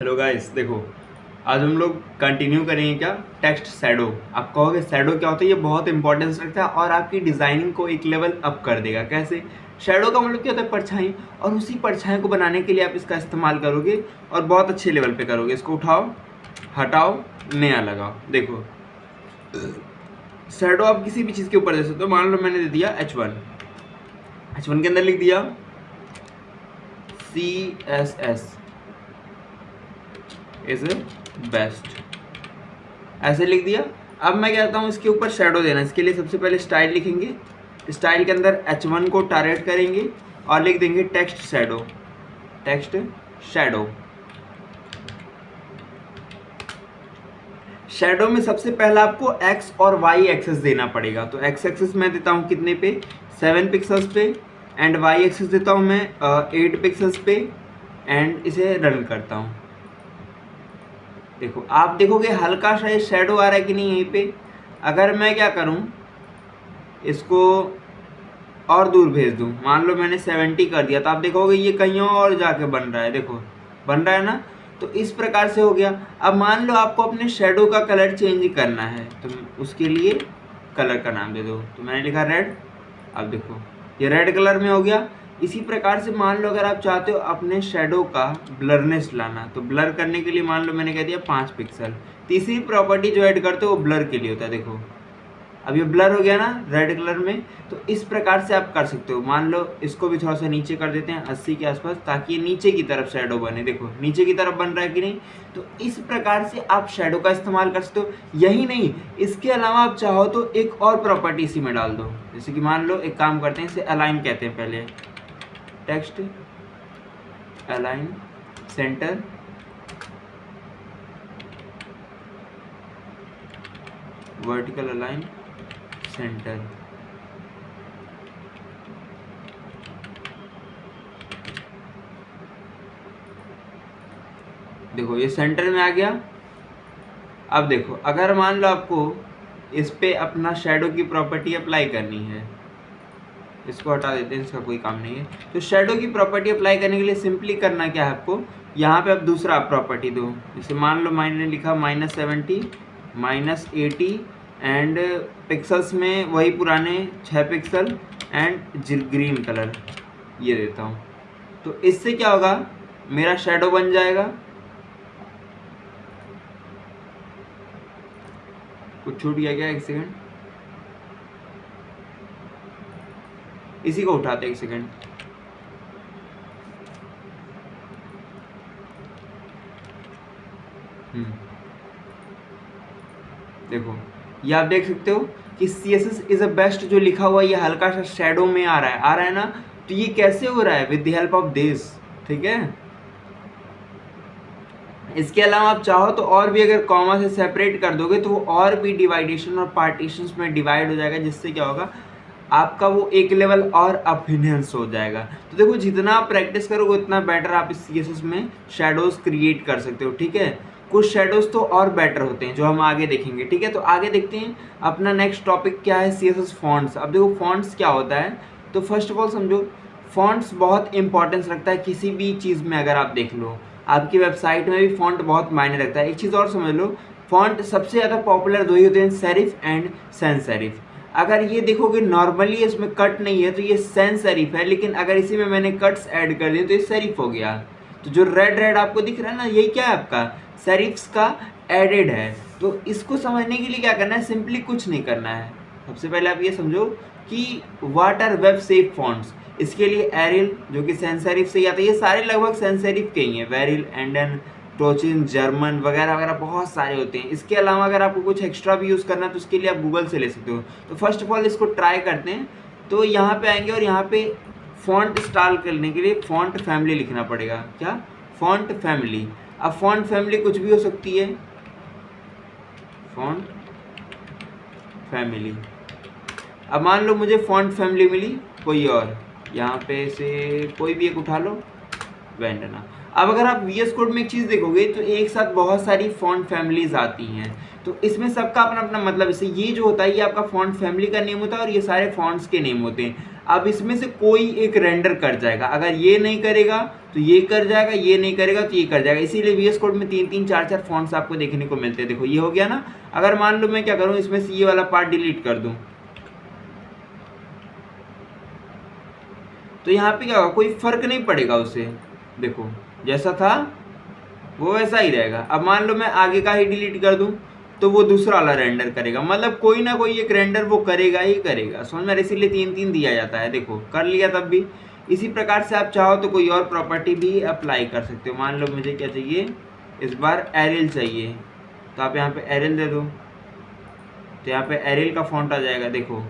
Hello guys, देखो आज हम लोग कंटिन्यू करेंगे क्या टेक्स्ट शैडो। आप कहोगे शैडो क्या होता है? ये बहुत इंपॉर्टेंस रखता है और आपकी डिज़ाइनिंग को एक लेवल अप कर देगा। कैसे? शैडो का मतलब क्या होता है? परछाई। और उसी परछाई को बनाने के लिए आप इसका इस्तेमाल करोगे और बहुत अच्छे लेवल पे करोगे। इसको उठाओ, हटाओ, नया लगाओ। देखो शैडो आप किसी भी चीज़ के ऊपर दे सकते हो। मान लो मैंने दे दिया H1 के अंदर लिख दिया CSS इज बेस्ट, ऐसे लिख दिया। अब मैं क्या कहता हूँ, इसके ऊपर शैडो देना। इसके लिए सबसे पहले स्टाइल लिखेंगे। स्टाइल के अंदर H1 को टारगेट करेंगे और लिख देंगे text shadow. Text shadow shadow में सबसे पहला आपको x और y एक्सेस देना पड़ेगा। तो x एक्सेस मैं देता हूँ कितने पे? 7 पिक्सल्स पे। एंड y एक्सेस देता हूँ मैं 8 पिक्सल्स पे। एंड इसे रन करता हूँ। देखो आप देखोगे हल्का सा ये शैडो आ रहा है कि नहीं यहीं पे। अगर मैं क्या करूं, इसको और दूर भेज दूं, मान लो मैंने 70 कर दिया, तो आप देखोगे ये कहीं और जाके बन रहा है। देखो बन रहा है ना। तो इस प्रकार से हो गया। अब मान लो आपको अपने शैडो का कलर चेंज करना है, तो उसके लिए कलर का नाम दे दो। तो मैंने लिखा रेड। अब देखो ये रेड कलर में हो गया। इसी प्रकार से मान लो अगर आप चाहते हो अपने शैडो का ब्लरनेस लाना, तो ब्लर करने के लिए मान लो मैंने कह दिया 5 पिक्सल। तीसरी प्रॉपर्टी जो ऐड करते हो वो ब्लर के लिए होता है। देखो अब ये ब्लर हो गया ना रेड कलर में। तो इस प्रकार से आप कर सकते हो। मान लो इसको भी थोड़ा सा नीचे कर देते हैं 80 के आसपास, ताकि ये नीचे की तरफ शैडो बने। देखो नीचे की तरफ बन रहा है कि नहीं। तो इस प्रकार से आप शैडो का इस्तेमाल कर सकते हो। यही नहीं, इसके अलावा आप चाहो तो एक और प्रॉपर्टी इसी में डाल दो। जैसे कि मान लो एक काम करते हैं, इसे अलाइन कहते हैं। पहले text align centre, vertical align centre. देखो ये सेंटर में आ गया। अब देखो अगर मान लो आपको इस पे अपना शैडो की प्रॉपर्टी अप्लाई करनी है, इसको हटा देते हैं, इसका कोई काम नहीं है। तो शैडो की प्रॉपर्टी अप्लाई करने के लिए सिंपली करना क्या है आपको, यहाँ पे आप दूसरा प्रॉपर्टी दो। जैसे मान लो मैंने लिखा -70 -80 एंड पिक्सल्स में वही पुराने 6 पिक्सल एंड ग्रीन कलर ये देता हूँ। तो इससे क्या होगा, मेरा शैडो बन जाएगा। कुछ छूट गया क्या? एक सेकंड, इसी को उठाते, एक सेकंड। देखो ये आप देख सकते हो कि CSS इज अ बेस्ट जो लिखा हुआ ये हल्का सा शैडो में आ रहा है ना। तो ये कैसे हो रहा है? With the help of this. ठीक है। इसके अलावा आप चाहो तो और भी अगर कॉमा से सेपरेट कर दोगे तो वो और भी डिवाइडेशन और पार्टीशंस में डिवाइड हो जाएगा, जिससे क्या होगा आपका वो एक लेवल और अफिनेंस हो जाएगा। तो देखो जितना आप प्रैक्टिस करोगे उतना बेटर आप इस CSS में शैडोज क्रिएट कर सकते हो। ठीक है। कुछ शैडोज तो और बेटर होते हैं जो हम आगे देखेंगे। ठीक है। तो आगे देखते हैं अपना नेक्स्ट टॉपिक क्या है, CSS फॉन्ट्स। अब देखो फॉन्ट्स क्या होता है, तो फर्स्ट ऑफ ऑल समझो फॉन्ट्स बहुत इंपॉर्टेंस रखता है किसी भी चीज़ में। अगर आप देख लो आपकी वेबसाइट में भी फॉन्ट बहुत मायने रखता है। एक चीज़ और समझ लो, फॉन्ट सबसे ज़्यादा पॉपुलर दो ही होते हैं, सेरिफ एंड सैंस सेरिफ। अगर ये देखोगे नॉर्मली इसमें कट नहीं है तो ये सैंस सेरिफ है, लेकिन अगर इसी में मैंने कट्स ऐड कर दिए तो ये सेरिफ हो गया। तो जो रेड रेड आपको दिख रहा है ना, यही क्या है आपका सेरिफ्स का एडेड है। तो इसको समझने के लिए क्या करना है, सिंपली कुछ नहीं करना है। सबसे पहले आप ये समझो कि what are web safe fonts. इसके लिए एरियल जो कि सैंस सेरिफ से ही आता है, ये सारे लगभग सैंस सेरिफ के ही हैं। वेरिल, एंडन, टोचिन, जर्मन वगैरह वगैरह बहुत सारे होते हैं। इसके अलावा अगर आपको कुछ एक्स्ट्रा भी यूज़ करना है तो उसके लिए आप गूगल से ले सकते हो। तो फर्स्ट ऑफ ऑल इसको ट्राई करते हैं। तो यहाँ पे आएंगे और यहाँ पे फॉन्ट इंस्टॉल करने के लिए फॉन्ट फैमिली लिखना पड़ेगा। क्या? Font family. अब फॉन्ट फैमिली कुछ भी हो सकती है, फॉन्ट फैमिली। अब मान लो मुझे फॉन्ट फैमिली मिली कोई और, यहाँ पे से कोई भी एक उठा लो, वेंडना। अब अगर आप VS कोड में एक चीज़ देखोगे तो एक साथ बहुत सारी फॉन्ट फैमिलीज आती हैं। तो इसमें सबका अपना अपना मतलब, जैसे ये जो होता है ये आपका फॉन्ट फैमिली का नेम होता है और ये सारे फॉन्ट्स के नेम होते हैं। अब इसमें से कोई एक रेंडर कर जाएगा, अगर ये नहीं करेगा तो ये कर जाएगा, ये नहीं करेगा तो ये कर जाएगा। इसीलिए VS कोड में 3-3 4-4 फॉन्ट्स आपको देखने को मिलते हैं। देखो ये हो गया ना। अगर मान लो मैं क्या करूँ, इसमें से ये वाला पार्ट डिलीट कर दूँ तो यहाँ पे क्या होगा, कोई फर्क नहीं पड़ेगा उसे। देखो जैसा था वो वैसा ही रहेगा। अब मान लो मैं आगे का ही डिलीट कर दूं तो वो दूसरा वाला रेंडर करेगा, मतलब कोई ना कोई एक रेंडर वो करेगा ही करेगा, समझ में। इसीलिए 3-3 दिया जाता है। देखो कर लिया तब भी। इसी प्रकार से आप चाहो तो कोई और प्रॉपर्टी भी अप्लाई कर सकते हो। मान लो मुझे क्या चाहिए, इस बार एरियल चाहिए, तो आप यहाँ पे एरियल दे दो, तो यहाँ पे एरियल का फॉन्ट आ जाएगा। देखो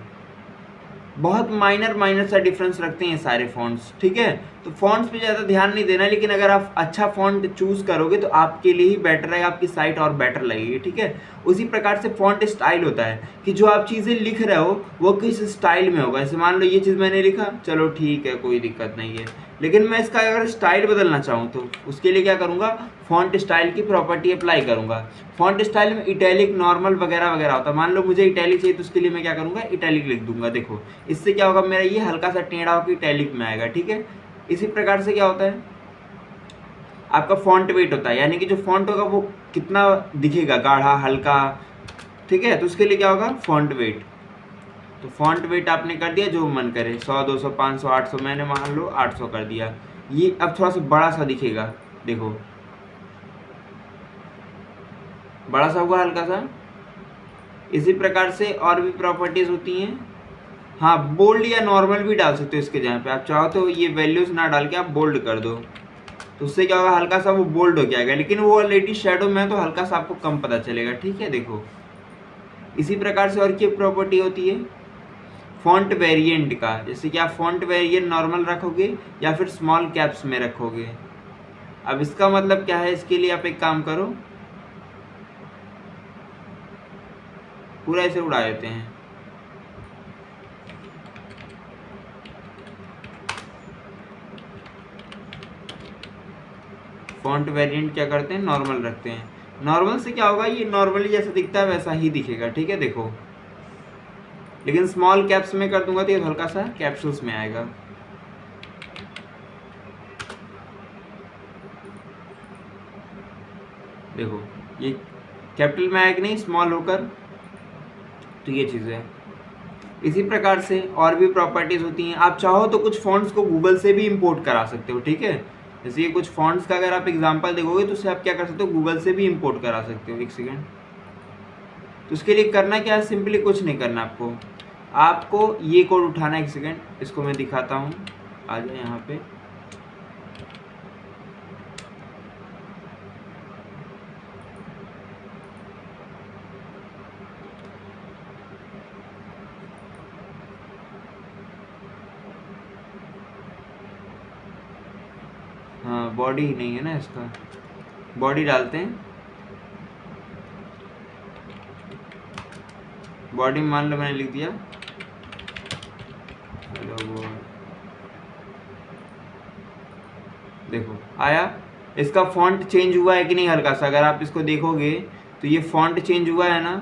बहुत माइनर सा डिफरेंस रखते हैं सारे फॉन्ट्स, ठीक है। तो फॉन्ट्स पे ज़्यादा ध्यान नहीं देना, लेकिन अगर आप अच्छा फॉन्ट चूज करोगे तो आपके लिए ही बेटर रहेगा, आपकी साइट और बेटर लगेगी, ठीक है। उसी प्रकार से फॉन्ट स्टाइल होता है कि जो आप चीज़ें लिख रहे हो वो किस स्टाइल में होगा। जैसे मान लो ये चीज़ मैंने लिखा, चलो ठीक है कोई दिक्कत नहीं है, लेकिन मैं इसका अगर स्टाइल बदलना चाहूँ तो उसके लिए क्या करूँगा, फॉन्ट स्टाइल की प्रॉपर्टी अप्लाई करूँगा। फॉन्ट स्टाइल में इटैलिक, नॉर्मल वगैरह वगैरह होता है। मान लो मुझे इटैलिक चाहिए तो उसके लिए मैं क्या करूँगा, इटैलिक लिख दूंगा। देखो इससे क्या होगा, मेरा ये हल्का सा टेढ़ा होकर इटैलिक में आएगा, ठीक है। इसी प्रकार से क्या होता है, आपका फॉन्ट वेट होता है, यानी कि जो फॉन्ट होगा वो कितना दिखेगा, गाढ़ा हल्का, ठीक है। तो उसके लिए क्या होगा, फॉन्ट वेट। तो फॉन्ट वेट आपने कर दिया जो मन करे, 100, 200, 500, 800, मैंने मान लो 800 कर दिया। ये अब थोड़ा सा बड़ा सा दिखेगा, देखो बड़ा सा हुआ हल्का सा। इसी प्रकार से और भी प्रॉपर्टीज होती हैं। हाँ बोल्ड या नॉर्मल भी डाल सकते हो इसके जगह पे, आप चाहो तो ये वैल्यूज ना डाल के आप बोल्ड कर दो, तो उससे क्या होगा, हल्का सा वो बोल्ड हो जाएगा, लेकिन वो ऑलरेडी शेडो में है तो हल्का सा आपको कम पता चलेगा, ठीक है। देखो इसी प्रकार से और क्या प्रॉपर्टी होती है, फॉन्ट वेरिएंट का। जैसे कि आप फॉन्ट वेरिएंट नॉर्मल रखोगे या फिर स्मॉल कैप्स में रखोगे। अब इसका मतलब क्या है, इसके लिए आप एक काम करो, पूरा ऐसे उड़ा देते हैं। फॉन्ट वेरिएंट क्या करते हैं, नॉर्मल रखते हैं। नॉर्मल से क्या होगा, ये नॉर्मली जैसा दिखता है वैसा ही दिखेगा, ठीक है। देखो लेकिन स्मॉल कैप्स में कर दूंगा तो ये हल्का सा कैप्सूल्स में आएगा। देखो ये कैपिटल में आया कि नहीं, स्मॉल होकर, तो ये चीज़ है। इसी प्रकार से और भी प्रॉपर्टीज होती हैं। आप चाहो तो कुछ फॉन्ट्स को गूगल से भी इंपोर्ट करा सकते हो, ठीक है। जैसे ये कुछ फॉन्ट्स का अगर आप एग्जांपल देखोगे तो उससे आप क्या कर सकते हो, गूगल से भी इंपोर्ट करा सकते हो। एक सेकेंड, तो उसके लिए करना क्या है, सिंपली कुछ नहीं करना आपको, आपको ये कोड उठाना है। एक सेकेंड, इसको मैं दिखाता हूँ, आ जाए यहाँ पे। हाँ बॉडी ही नहीं है ना इसका, बॉडी डालते हैं। बॉडी में मान लो मैंने लिख दिया हेलो, देखो आया। इसका फॉन्ट चेंज हुआ है कि नहीं, हल्का सा अगर आप इसको देखोगे तो ये फॉन्ट चेंज हुआ है ना।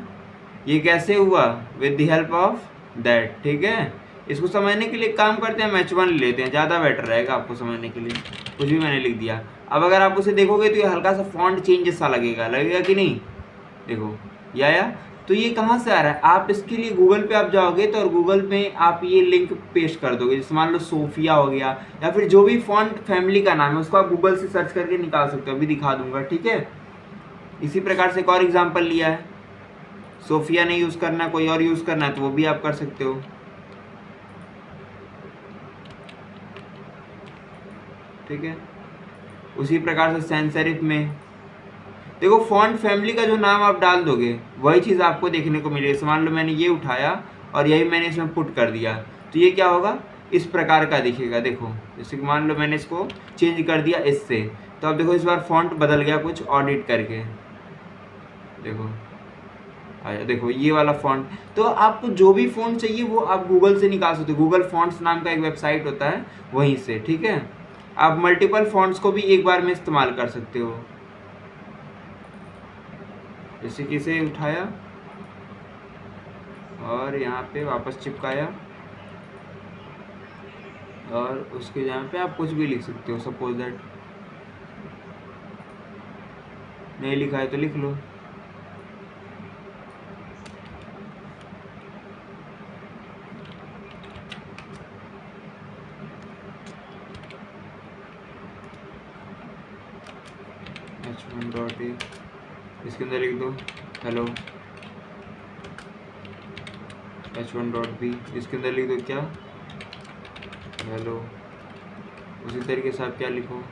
ये कैसे हुआ, with the help of that, ठीक है। इसको समझने के लिए काम करते हैं, मैच 1 ले लेते हैं, ज़्यादा बेटर रहेगा आपको समझने के लिए। कुछ भी मैंने लिख दिया, अब अगर आप उसे देखोगे तो ये हल्का सा फॉन्ट चेंज सा लगेगा कि नहीं। देखो ये आया। तो ये कहाँ से आ रहा है, आप इसके लिए गूगल पे आप जाओगे तो और गूगल में आप ये लिंक पेस्ट कर दोगे। जैसे मान लो सोफिया हो गया, या फिर जो भी फॉन्ट फैमिली का नाम है उसको आप गूगल से सर्च करके निकाल सकते हो, अभी दिखा दूंगा, ठीक है। इसी प्रकार से एक और एग्जांपल लिया है, सोफिया नहीं यूज़ करना, कोई और यूज़ करना है तो वो भी आप कर सकते हो, ठीक है। उसी प्रकार से सैंस सेरिफ में देखो फॉन्ट फैमिली का जो नाम आप डाल दोगे वही चीज़ आपको देखने को मिलेगी। मान लो मैंने ये उठाया और यही मैंने इसमें पुट कर दिया, तो ये क्या होगा, इस प्रकार का दिखेगा। देखो जैसे कि मान लो मैंने इसको चेंज कर दिया इससे, तो अब देखो इस बार फॉन्ट बदल गया कुछ ऑडिट करके, देखो आया। देखो ये वाला फॉन्ट, तो आपको जो भी फॉन्ट चाहिए वो आप गूगल से निकाल सकते हो। गूगल फॉन्ट्स नाम का एक वेबसाइट होता है वहीं से, ठीक है। आप मल्टीपल फॉन्ट्स को भी एक बार में इस्तेमाल कर सकते हो। जैसे कि इसे उठाया और यहाँ पे वापस चिपकाया, और उसके जहाँ पे आप कुछ भी लिख सकते हो। सपोज दैट नहीं लिखा है तो लिख लो। h1.a इसके अंदर लिख दो हेलो। h1.b इसके अंदर लिख दो क्या, हेलो। उसी तरीके से आप क्या लिखो,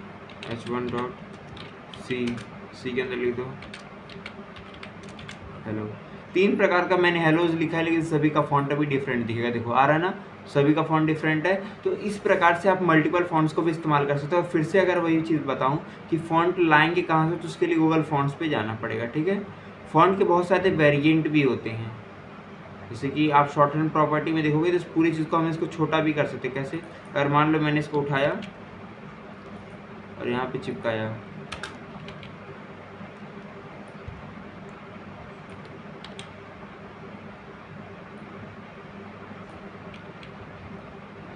h1.c सी के अंदर लिख दो हेलो। 3 प्रकार का मैंने हेलोज लिखा है, लेकिन सभी का फॉन्ट अभी डिफरेंट दिखेगा। देखो आ रहा है ना, सभी का फॉन्ट डिफरेंट है। तो इस प्रकार से आप मल्टीपल फॉन्ट्स को भी इस्तेमाल कर सकते हो। फिर से अगर वही चीज़ बताऊं कि फॉन्ट लाएंगे कहाँ से, तो उसके लिए गूगल फॉन्ट्स पे जाना पड़ेगा, ठीक है। फॉन्ट के बहुत सारे वेरिएंट भी होते हैं, जैसे कि आप शॉर्ट हैंड प्रॉपर्टी में देखोगे तो इस पूरी चीज़ को हम इसको छोटा भी कर सकते हैं। कैसे, अगर मान लो मैंने इसको उठाया और यहाँ पे चिपकाया,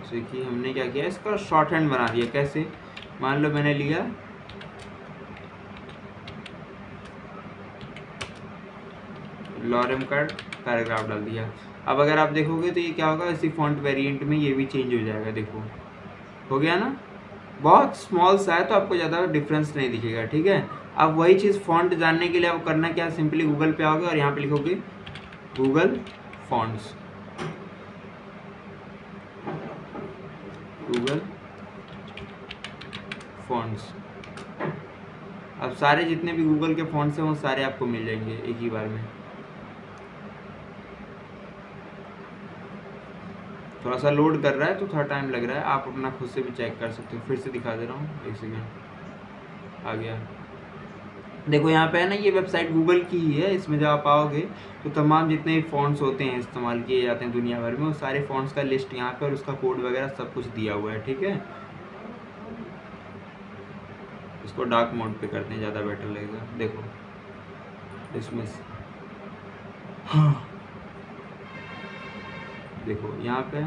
जैसे कि हमने क्या किया, इसका शॉर्ट हैंड बना दिया। कैसे, मान लो मैंने लिया लॉरेम का पैराग्राफ डाल दिया। अब अगर आप देखोगे तो ये क्या होगा, इसी फॉन्ट वेरिएंट में ये भी चेंज हो जाएगा। देखो हो गया ना, बहुत स्मॉल सा है तो आपको ज़्यादा डिफरेंस नहीं दिखेगा, ठीक है। अब वही चीज़ फॉन्ट जानने के लिए आपको करना क्या, सिंपली गूगल पे आओगे और यहाँ पे लिखोगे गूगल फॉन्ट्स, गूगल फॉन्ट्स। अब सारे जितने भी गूगल के फॉन्ट्स हैं वो सारे आपको मिल जाएंगे एक ही बार में। थोड़ा सा लोड कर रहा है तो थोड़ा टाइम लग रहा है, आप अपना खुद से भी चेक कर सकते हो। फिर से दिखा दे रहा हूँ, एक सेकेंड, आ गया। देखो यहाँ पे है ना, ये वेबसाइट गूगल की ही है। इसमें जब आप आओगे तो तमाम जितने भी फॉन्ट्स होते हैं इस्तेमाल किए जाते हैं दुनिया भर में, वो सारे फॉन्ट्स का लिस्ट यहाँ पे और उसका कोड वगैरह सब कुछ दिया हुआ है, ठीक है। इसको डार्क मोड पे करते हैं, ज़्यादा बेटर लगेगा। देखो इसमें हाँ, देखो यहाँ पे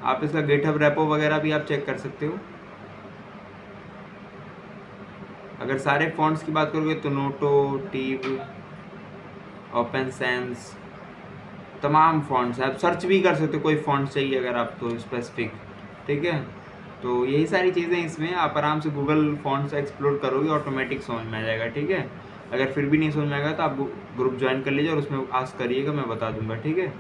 आप इसका गिटहब रेपो वगैरह भी आप चेक कर सकते हो। अगर सारे फॉन्ट्स की बात करोगे तो नोटो, टीव, ओपन सेंस, तमाम फॉन्ट्स आप सर्च भी कर सकते हो, कोई फॉन्ट चाहिए अगर आप तो स्पेसिफिक, ठीक है। तो यही सारी चीज़ें इसमें आप आराम से गूगल फॉन्ट्स एक्सप्लोर करोगे, ऑटोमेटिक समझ में आ जाएगा, ठीक है। अगर फिर भी नहीं समझ में आएगा तो आप ग्रुप ज्वाइन कर लीजिए और उसमें आस्क करिएगा, मैं बता दूंगा, ठीक है।